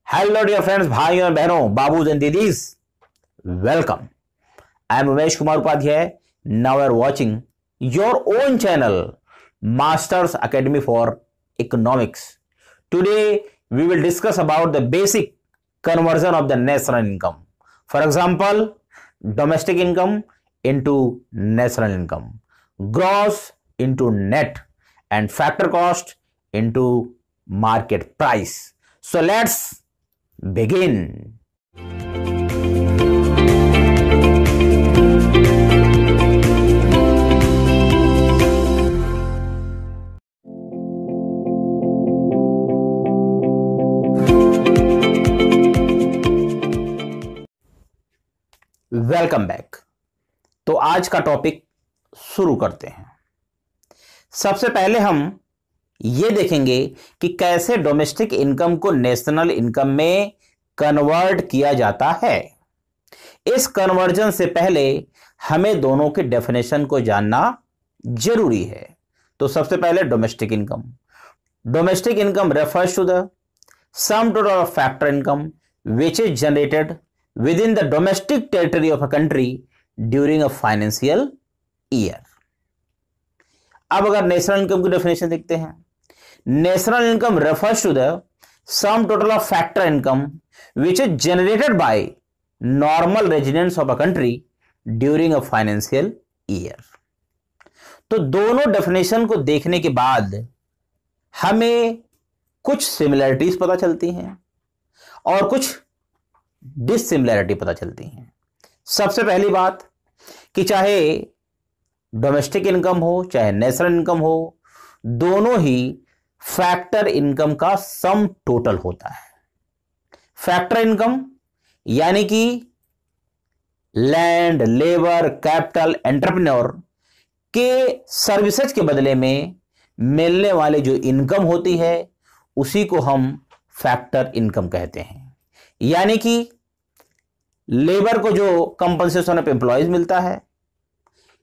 Hello dear friends, भाइयों और बहनों, बाबूज एंड दीदीज, welcome. I am Umesh Kumar Upadhyay. Now are watching your own channel Masters Academy for economics. Today we will discuss about the basic conversion of the national income. For example, domestic income into national income, gross into net, and factor cost into market price. So let's begin. Welcome back. तो आज का topic शुरू करते हैं। सबसे पहले हम यह देखेंगे कि कैसे डोमेस्टिक इनकम को नेशनल इनकम में कन्वर्ट किया जाता है। इस कन्वर्जन से पहले हमें दोनों की डेफिनेशन को जानना जरूरी है। तो सबसे पहले domestic income. Domestic income refers to the sum total of factor income which is generated within the domestic territory of a country during a financial year. अब अगर नेशनल इनकम की डेफिनेशन देखते हैं, national income refers to the sum total of factor income which is generated by normal residents of a country during a financial year. तो दोनों definition को देखने के बाद हमें कुछ सिमिलरिटीज पता चलती हैं और कुछ डिसिमिलरिटी पता चलती हैं। सबसे पहली बात कि चाहे डोमेस्टिक इनकम हो चाहे नेशनल इनकम हो, दोनों ही फैक्टर इनकम का सम टोटल होता है। फैक्टर इनकम यानी कि लैंड, लेबर, कैपिटल, एंटरप्रेन्योर के सर्विसेज के बदले में मिलने वाले जो इनकम होती है उसी को हम फैक्टर इनकम कहते हैं। यानी कि लेबर को जो कंपनसेशन ऑफ एम्प्लॉयज मिलता है,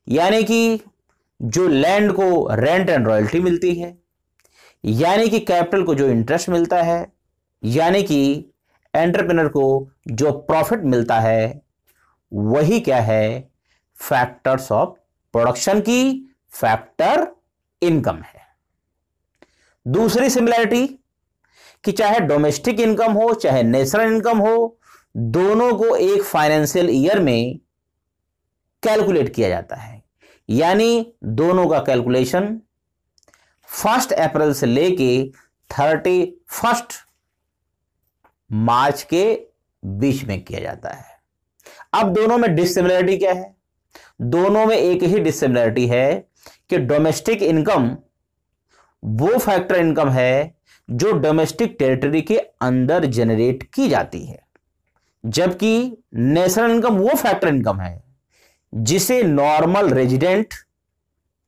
यानी कि जो लैंड को रेंट एंड रॉयल्टी मिलती है, यानी कि कैपिटल को जो इंटरेस्ट मिलता है, यानी कि एंटरप्रेन्योर को जो प्रॉफिट मिलता है, वही क्या है, फैक्टर्स ऑफ प्रोडक्शन की फैक्टर इनकम है। दूसरी सिमिलरिटी कि चाहे डोमेस्टिक इनकम हो चाहे नेशनल इनकम हो, दोनों को एक फाइनेंशियल ईयर में कैलकुलेट किया जाता है। यानी दोनों का कैलकुलेशन 1 अप्रैल से लेके 31 मार्च के बीच में किया जाता है। अब दोनों में डिसिमिलरिटी क्या है? दोनों में एक ही डिसिमिलरिटी है कि डोमेस्टिक इनकम वो फैक्टर इनकम है जो डोमेस्टिक टेरिटरी के अंदर जनरेट की जाती है, जबकि नेशनल इनकम वो फैक्टर इनकम है जिसे नॉर्मल रेजिडेंट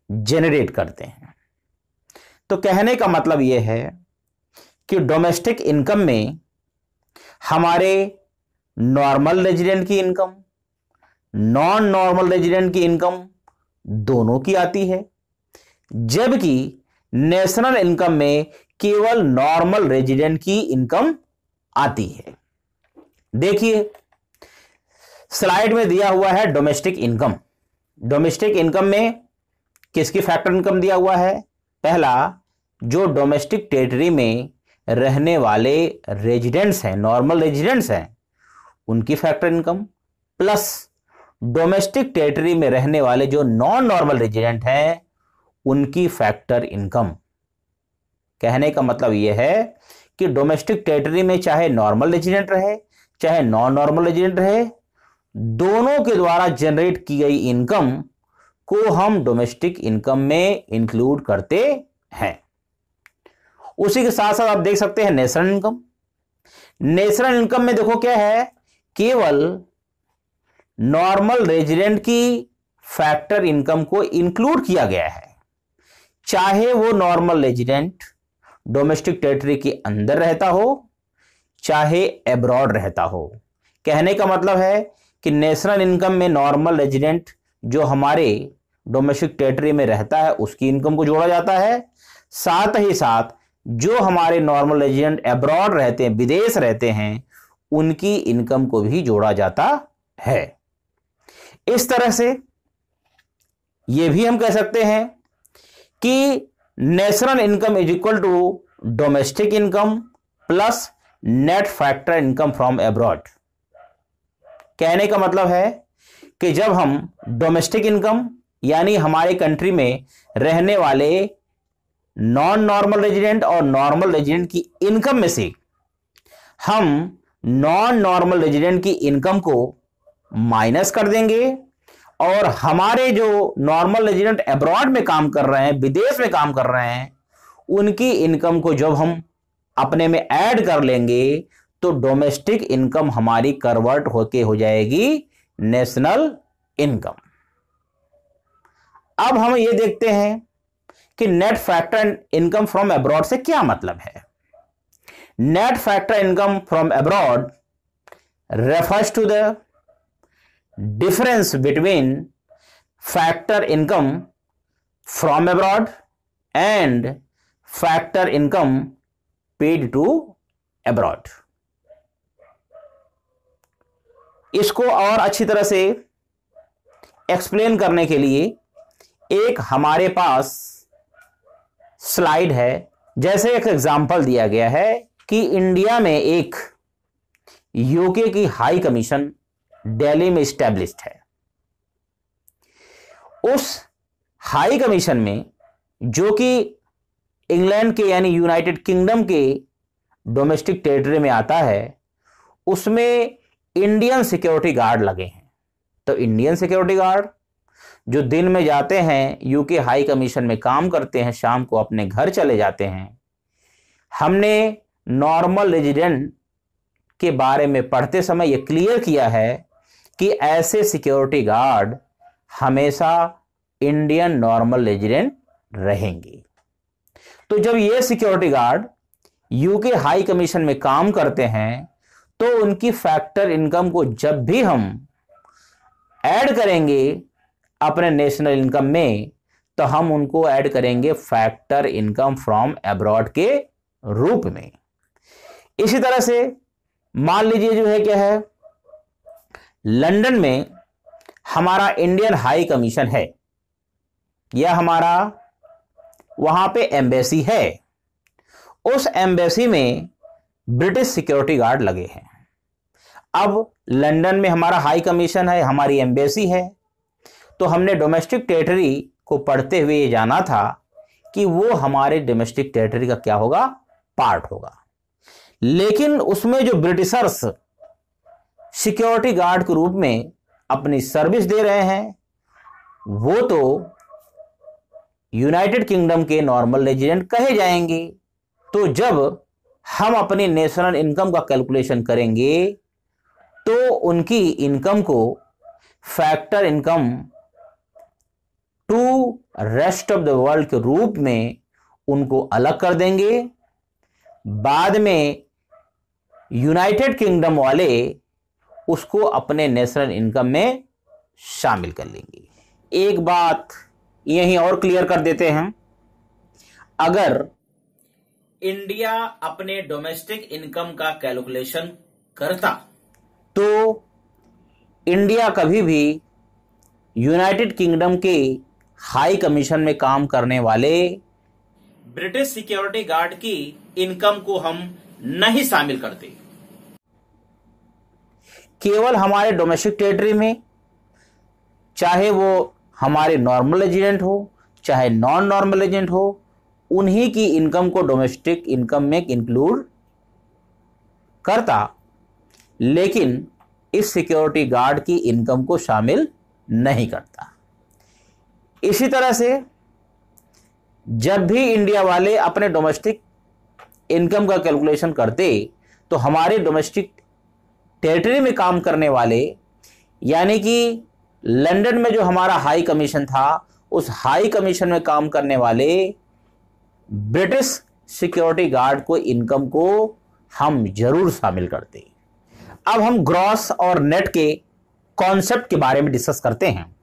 जनरेट करते हैं। तो कहने का मतलब यह है कि डोमेस्टिक इनकम में हमारे नॉर्मल रेजिडेंट की इनकम, नॉन नॉर्मल रेजिडेंट की इनकम दोनों की आती है, जबकि नेशनल इनकम में केवल नॉर्मल रेजिडेंट की इनकम आती है। देखिए स्लाइड में दिया हुआ है डोमेस्टिक इनकम। डोमेस्टिक इनकम में किसकी फैक्टर इनकम दिया हुआ है? पहला, जो डोमेस्टिक टेरिटरी में रहने वाले रेजिडेंट्स हैं, नॉर्मल रेजिडेंट्स हैं, उनकी factor income, plus domestic territory में रहने वाले जो नॉन नॉर्मल रेजिडेंट हैं उनकी फैक्टर इनकम। कहने का मतलब यह है कि डोमेस्टिक टेरिटरी में चाहे नॉर्मल रेजिडेंट रहे चाहे नॉन नॉर्मल रेजिडेंट रहे, दोनों के द्वारा जनरेट की गई इनकम को हम डोमेस्टिक इनकम में इंक्लूड करते हैं। उसी के साथ साथ आप देख सकते हैं नेशनल इनकम। नेशनल इनकम में देखो क्या है, केवल नॉर्मल रेजिडेंट की फैक्टर इनकम को इंक्लूड किया गया है, चाहे वो नॉर्मल रेजिडेंट डोमेस्टिक टेरिटरी के अंदर रहता हो चाहे एब्रॉड रहता हो। कहने का मतलब है कि नेशनल इनकम में नॉर्मल रेजिडेंट जो हमारे डोमेस्टिक टेरिटरी में रहता है उसकी इनकम को जोड़ा जाता है, साथ ही साथ जो हमारे नॉर्मल रेजिडेंट अब्रॉड रहते हैं, विदेश रहते हैं, उनकी इनकम को भी जोड़ा जाता है। इस तरह से यह भी हम कह सकते हैं कि national income is equal to domestic income plus net factor income from abroad. कहने का मतलब है कि जब हम डोमेस्टिक इनकम यानी हमारे कंट्री में रहने वाले नॉन नॉर्मल रेजिडेंट और नॉर्मल रेजिडेंट की इनकम में से हम नॉन नॉर्मल रेजिडेंट की इनकम को माइनस कर देंगे और हमारे जो नॉर्मल रेजिडेंट अब्रॉड में काम कर रहे हैं, विदेश में काम कर रहे हैं, उनकी इनकम को जब हम अपने में ऐड कर लेंगे तो डोमेस्टिक इनकम हमारी कन्वर्ट होके हो जाएगी नेशनल इनकम। अब हम ये देखते हैं कि net factor income from abroad से क्या मतलब है। Net factor income from abroad refers to the difference between factor income from abroad and factor income paid to abroad. इसको और अच्छी तरह से एक्सप्लेन करने के लिए एक हमारे पास स्लाइड है। जैसे एक एग्जांपल दिया गया है कि इंडिया में एक यूके की हाई कमीशन दिल्ली में स्टैब्लिश्ड है। उस हाई कमीशन में, जो कि इंग्लैंड के यानी यूनाइटेड किंगडम के डोमेस्टिक टेरिटरी में आता है, उसमें इंडियन सिक्योरिटी गार्ड लगे हैं। तो इंडियन सिक्योरिटी गार्ड जो दिन में जाते हैं, यूके हाई कमीशन में काम करते हैं, शाम को अपने घर चले जाते हैं। हमने नॉर्मल रेजिडेंट के बारे में पढ़ते समय यह क्लियर किया है कि ऐसे सिक्योरिटी गार्ड हमेशा इंडियन नॉर्मल रेजिडेंट रहेंगे। तो जब ये security guard UK high commission में काम करते हैं तो उनकी फैक्टर इनकम को जब भी हम ऐड करेंगे अपने नेशनल इनकम में, तो हम उनको ऐड करेंगे फैक्टर इनकम फ्रॉम अब्रॉड के रूप में। इसी तरह से मान लीजिए जो है क्या है, लंदन में हमारा इंडियन हाई कमीशन है या हमारा वहां पे एम्बेसी है। उस एम्बेसी में ब्रिटिश सिक्योरिटी गार्ड लगे हैं। अब लंदन में हमारा हाई कमीशन है, हमारी एम्बेसी है, तो हमने डोमेस्टिक टेरिटरी को पढ़ते हुए ये जाना था कि वो हमारे डोमेस्टिक टेरिटरी का क्या होगा, पार्ट होगा। लेकिन उसमें जो ब्रिटिशर्स सिक्योरिटी गार्ड के रूप में अपनी सर्विस दे रहे हैं, वो तो यूनाइटेड किंगडम के नॉर्मल रेजिडेंट कहे जाएंगे। तो जब हम अपनी नेशनल इनकम का कैलकुलेशन करेंगे तो उनकी इनकम को factor income to rest of the world के रूप में उनको अलग कर देंगे। बाद में यूनाइटेड किंगडम वाले उसको अपने नेशनल इनकम में शामिल कर लेंगे। एक बात यहीं और क्लियर कर देते हैं, अगर इंडिया अपने डोमेस्टिक इनकम का कैलकुलेशन करता तो इंडिया कभी भी यूनाइटेड किंगडम के हाई कमीशन में काम करने वाले ब्रिटिश सिक्योरिटी गार्ड की इनकम को हम नहीं शामिल करते। केवल हमारे डोमेस्टिक टेरिटरी में, चाहे वो हमारे नॉर्मल रेजिडेंट हो चाहे नॉन नॉर्मल रेजिडेंट हो, उन्हीं की इनकम को डोमेस्टिक इनकम में इंक्लूड करता, लेकिन इस सिक्योरिटी गार्ड की इनकम को शामिल नहीं करता। इसी तरह से जब भी इंडिया वाले अपने डोमेस्टिक इनकम का कैलकुलेशन करते तो हमारे डोमेस्टिक टेरिटरी में काम करने वाले, यानी कि लंदन में जो हमारा हाई कमीशन था, उस हाई कमीशन में काम करने वाले ब्रिटिश सिक्योरिटी गार्ड को इनकम को हम जरूर शामिल करते। अब हम ग्रॉस और नेट के कॉन्सेप्ट के बारे में डिस्कस करते हैं।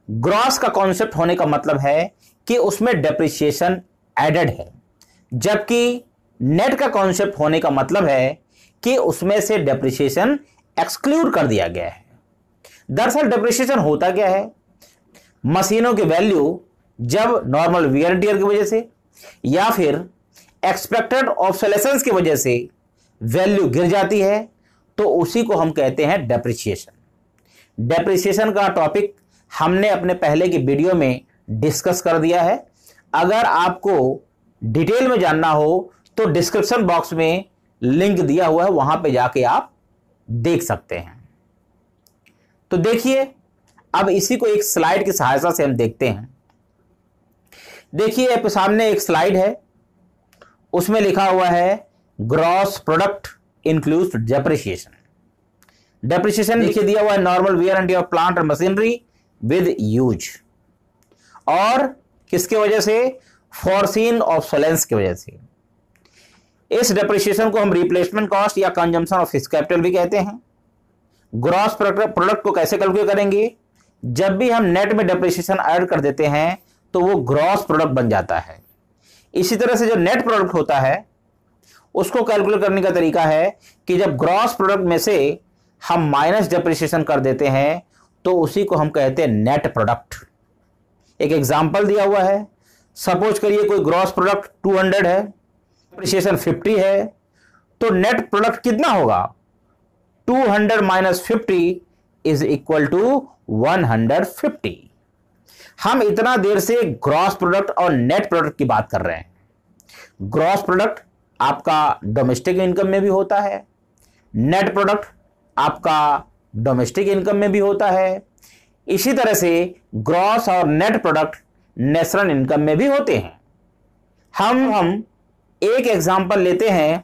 ग्रॉस का कॉन्सेप्ट होने का मतलब है कि उसमें डेप्रिसिएशन एडेड है। जबकि नेट का कॉन्सेप्ट होने का मतलब है कि उसमें से डेप्रिसिएशन एक्सक्लूड कर दिया गया है। दरअसल डेप्रिसिएशन होता क्या है, मशीनों की वैल्यू जब नॉर्मल वियर एंड टियर की वजह से या फिर एक्सपेक्टेड ऑब्सोलेसेंस की वजह से वैल्यू गिर जाती है तो उसी को हम कहते हैं डेप्रिसिएशन। डेप्रिसिएशन का टॉपिक हमने अपने पहले की वीडियो में डिस्कस कर दिया है। अगर आपको डिटेल में जानना हो तो डिस्क्रिप्शन बॉक्स में लिंक दिया हुआ है, वहां पे जाके आप देख सकते हैं। तो देखिए, अब इसी को एक स्लाइड की सहायता से हम देखते हैं। देखिए, आपके सामने एक स्लाइड है, उसमें लिखा हुआ है gross product includes depreciation. Depreciation लिखे दिया हुआ है normal wear and tear of plant और मशीनरी विद यूज, और किसके वजह से, फॉरसीन ऑब्सोलेंस की वजह से। इस डेप्रिसिएशन को हम रिप्लेसमेंट कॉस्ट या कंजम्पशन ऑफ फिक्स्ड कैपिटल भी कहते हैं। ग्रॉस प्रोडक्ट को कैसे कैलकुलेट करेंगे, जब भी हम नेट में डेप्रिसिएशन ऐड कर देते हैं तो वो ग्रॉस प्रोडक्ट बन जाता है। इसी तरह से जो नेट प्रोडक्ट होता है उसको कैलकुलेट करने का तरीका है कि जब ग्रॉस प्रोडक्ट में से हम माइनस डेप्रिसिएशन कर देते हैं तो उसी को हम कहते हैं नेट प्रोडक्ट। एक एग्जांपल दिया हुआ है, सपोज करिए कोई ग्रॉस प्रोडक्ट 200 है, डेप्रिसिएशन 50 है, तो नेट प्रोडक्ट कितना होगा, 200 माइनस 50 इज इक्वल टू 150। हम इतना देर से ग्रॉस प्रोडक्ट और नेट प्रोडक्ट की बात कर रहे हैं। ग्रॉस प्रोडक्ट आपका डोमेस्टिक इनकम में भी होता है, नेट प्रोडक्ट आपका डोमेस्टिक इनकम में भी होता है। इसी तरह से ग्रॉस और नेट प्रोडक्ट नेशनल इनकम में भी होते हैं। हम एक एग्जांपल लेते हैं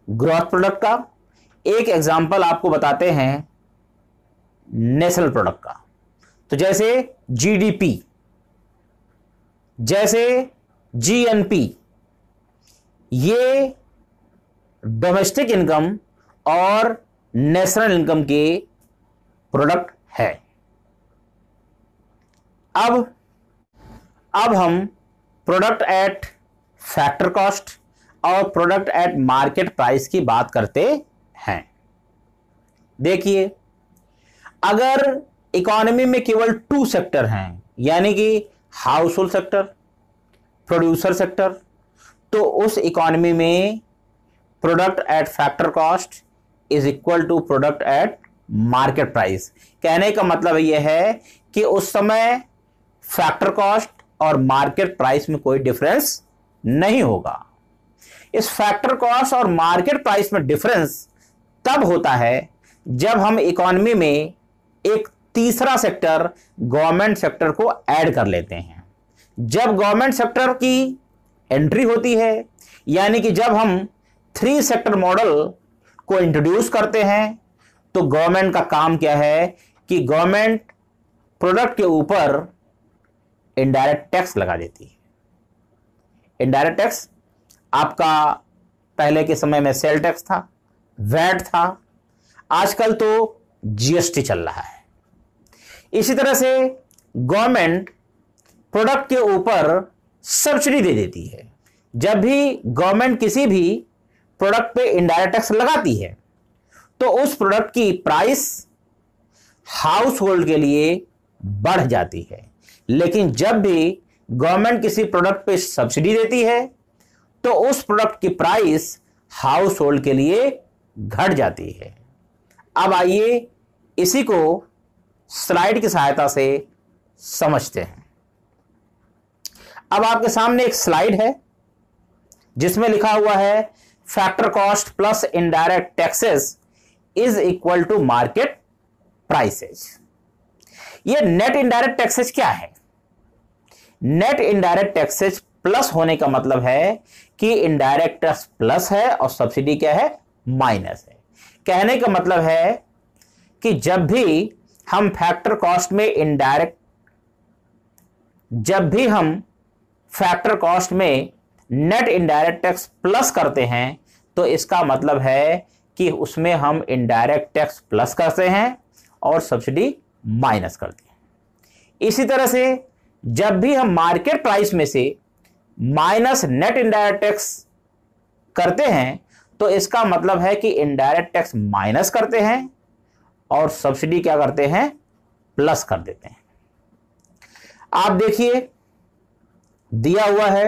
ग्रॉस प्रोडक्ट का, एक एग्जांपल आपको बताते हैं नेशनल प्रोडक्ट का। तो जैसे जीडीपी, जैसे जीएनपी, ये डोमेस्टिक इनकम और नेशनल इनकम के प्रोडक्ट है। अब हम प्रोडक्ट एट फैक्टर कॉस्ट और प्रोडक्ट एट मार्केट प्राइस की बात करते हैं। देखिए, अगर इकोनॉमी में केवल 2 सेक्टर हैं, यानी कि household sector, producer sector, तो उस इकोनॉमी में product at factor cost is equal to product at market price. कहने का मतलब यह है कि उस समय फैक्टर कॉस्ट और मार्केट प्राइस में कोई डिफरेंस नहीं होगा। इस फैक्टर कॉस्ट और मार्केट प्राइस में डिफरेंस तब होता है जब हम इकोनॉमी में एक तीसरा सेक्टर गवर्नमेंट सेक्टर को ऐड कर लेते हैं। जब गवर्नमेंट सेक्टर की एंट्री होती है, यानी कि जब हम 3 सेक्टर मॉडल को इंट्रोड्यूस करते हैं, तो गवर्नमेंट का काम क्या है कि गवर्नमेंट प्रोडक्ट के ऊपर इनडायरेक्ट टैक्स लगा देती है। इनडायरेक्ट टैक्स आपका पहले के समय में सेल टैक्स था, वैट था, आजकल तो जीएसटी चल रहा है। इसी तरह से गवर्नमेंट प्रोडक्ट के ऊपर सब्सिडी दे देती है। जब भी गवर्नमेंट किसी भी प्रोडक्ट पे इनडायरेक्ट टैक्स लगाती है तो उस प्रोडक्ट की प्राइस हाउस होल्ड के लिए बढ़ जाती है, लेकिन जब भी गवर्नमेंट किसी प्रोडक्ट पे सब्सिडी देती है तो उस प्रोडक्ट की प्राइस हाउस होल्ड के लिए घट जाती है। अब आइए इसी को स्लाइड की सहायता से समझते हैं। अब आपके सामने एक स्लाइड है जिसमें लिखा हुआ है factor cost plus indirect taxes is equal to market prices. ये नेट इनडायरेक्ट टैक्सेस क्या है? नेट इनडायरेक्ट टैक्सेस प्लस होने का मतलब है कि इनडायरेक्ट टैक्स प्लस है और सब्सिडी क्या है, माइनस है। कहने का मतलब है कि जब भी हम फैक्टर कॉस्ट में नेट इनडायरेक्ट टैक्स प्लस करते हैं तो इसका मतलब है कि उसमें हम इनडायरेक्ट टैक्स प्लस करते हैं और सब्सिडी माइनस करते हैं। इसी तरह से जब भी हम मार्केट प्राइस में से माइनस नेट इनडायरेक्ट टैक्स करते हैं तो इसका मतलब है कि इनडायरेक्ट टैक्स माइनस करते हैं और सब्सिडी क्या करते हैं, प्लस कर देते हैं। आप देखिए दिया हुआ है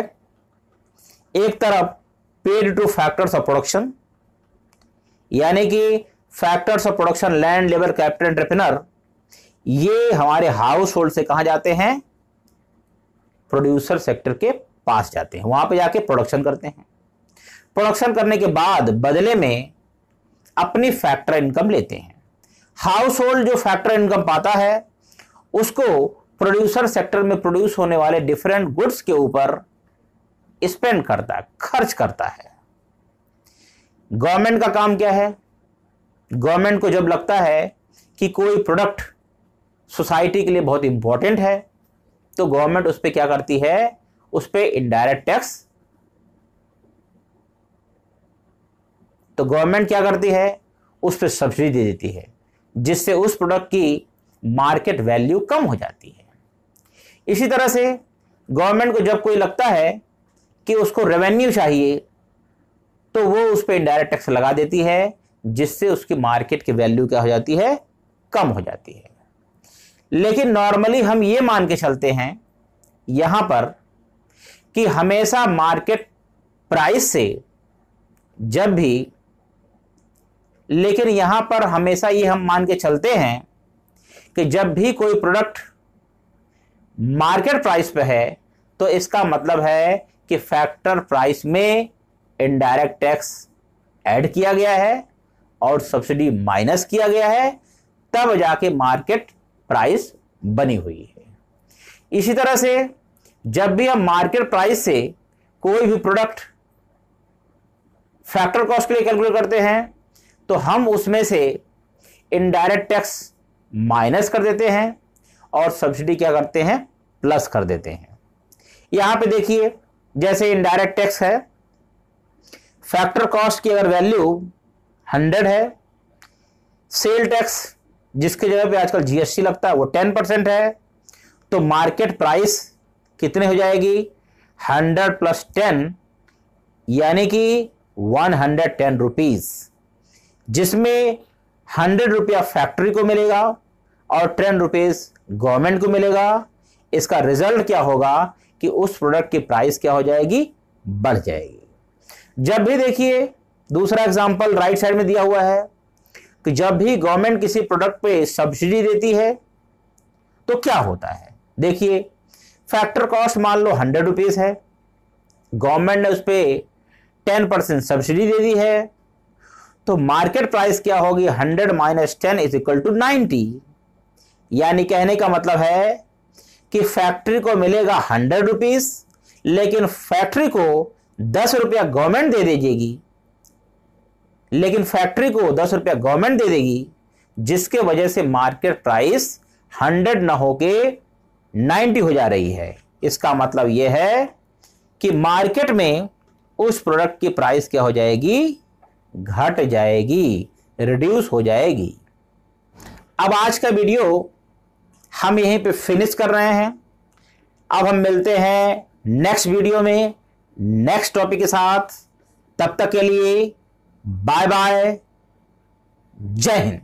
एक तरफ paid two factors of production, यानी कि factors of production land labour capital entrepreneur, ये हमारे हाउस होल्ड से कहां जाते हैं, प्रोड्यूसर सेक्टर के पास जाते हैं, वहां पे जाके प्रोडक्शन करते हैं। प्रोडक्शन करने के बाद बदले में अपनी फैक्टर इनकम लेते हैं। हाउस होल्ड जो फैक्टर इनकम पाता है उसको प्रोड्यूसर सेक्टर में प्रोड्यूस होने वाले डिफरेंट गुड्स के ऊपर स्पेंड करता है, खर्च करता है। गवर्नमेंट का काम क्या है, गवर्नमेंट को जब लगता है कि कोई प्रोडक्ट सोसाइटी के लिए बहुत इंपॉर्टेंट है तो गवर्नमेंट उस पर क्या करती है, उस पर इनडायरेक्ट टैक्स, तो गवर्नमेंट क्या करती है, उस पर सब्सिडी दे देती है, जिससे उस प्रोडक्ट की मार्केट वैल्यू कम हो जाती है। इसी तरह से गवर्नमेंट को जब कोई लगता है कि उसको रेवेन्यू चाहिए तो वो उस पर इनडायरेक्ट टैक्स लगा देती है, जिससे उसकी मार्केट की वैल्यू क्या हो जाती है, कम हो जाती है। लेकिन नॉर्मली हम ये मान के चलते हैं यहां पर कि हमेशा मार्केट प्राइस से जब भी, लेकिन यहां पर हमेशा ये हम मान के चलते हैं कि जब भी कोई प्रोडक्ट मार्केट प्राइस पे है तो इसका मतलब है कि फैक्टर प्राइस में इनडायरेक्ट टैक्स ऐड किया गया है और सब्सिडी माइनस किया गया है, तब जाके मार्केट प्राइस बनी हुई है। इसी तरह से जब भी हम मार्केट प्राइस से कोई भी प्रोडक्ट फैक्टर कॉस्ट के लिए कैलकुलेट करते हैं तो हम उसमें से इनडायरेक्ट टैक्स माइनस कर देते हैं और सब्सिडी क्या करते हैं, प्लस कर देते हैं। यहां पे देखिए जैसे इनडायरेक्ट टैक्स है, फैक्टर कॉस्ट की अगर वैल्यू 100 है, सेल टैक्स जिसके जगह पे आजकल जीएसटी लगता है वो 10% है, तो मार्केट प्राइस कितने हो जाएगी, 100 प्लस 10 यानी कि 110 रुपीज, जिसमें 100 रुपया फैक्ट्री को मिलेगा और 10 रुपीज गवर्नमेंट को मिलेगा। इसका रिजल्ट क्या होगा कि उस प्रोडक्ट की प्राइस क्या हो जाएगी, बढ़ जाएगी। जब भी देखिए दूसरा एग्जांपल राइट साइड में दिया हुआ है कि जब भी गवर्नमेंट किसी प्रोडक्ट पे सब्सिडी देती है तो क्या होता है, देखिए फैक्टर कॉस्ट मान लो 100 रुपीज है, गवर्नमेंट ने उस पर 10% सब्सिडी दे दी है, तो मार्केट प्राइस क्या होगी, 100 माइनस 10 इज इक्वल टू 90। यानी कहने का मतलब है कि फैक्ट्री को मिलेगा 100 रुपीज, लेकिन फैक्ट्री को 10 रुपया गवर्नमेंट दे देगी, लेकिन फैक्ट्री को 10 रुपया गवर्नमेंट दे देगी, जिसके वजह से मार्केट प्राइस 100 न होके 90 हो जा रही है। इसका मतलब यह है कि मार्केट में उस प्रोडक्ट की प्राइस क्या हो जाएगी, घट जाएगी, रिड्यूस हो जाएगी। अब आज का वीडियो हम यहीं पे फिनिश कर रहे हैं। अब हम मिलते हैं नेक्स्ट वीडियो में नेक्स्ट टॉपिक के साथ। तब तक के लिए बाय बाय, जय हिंद।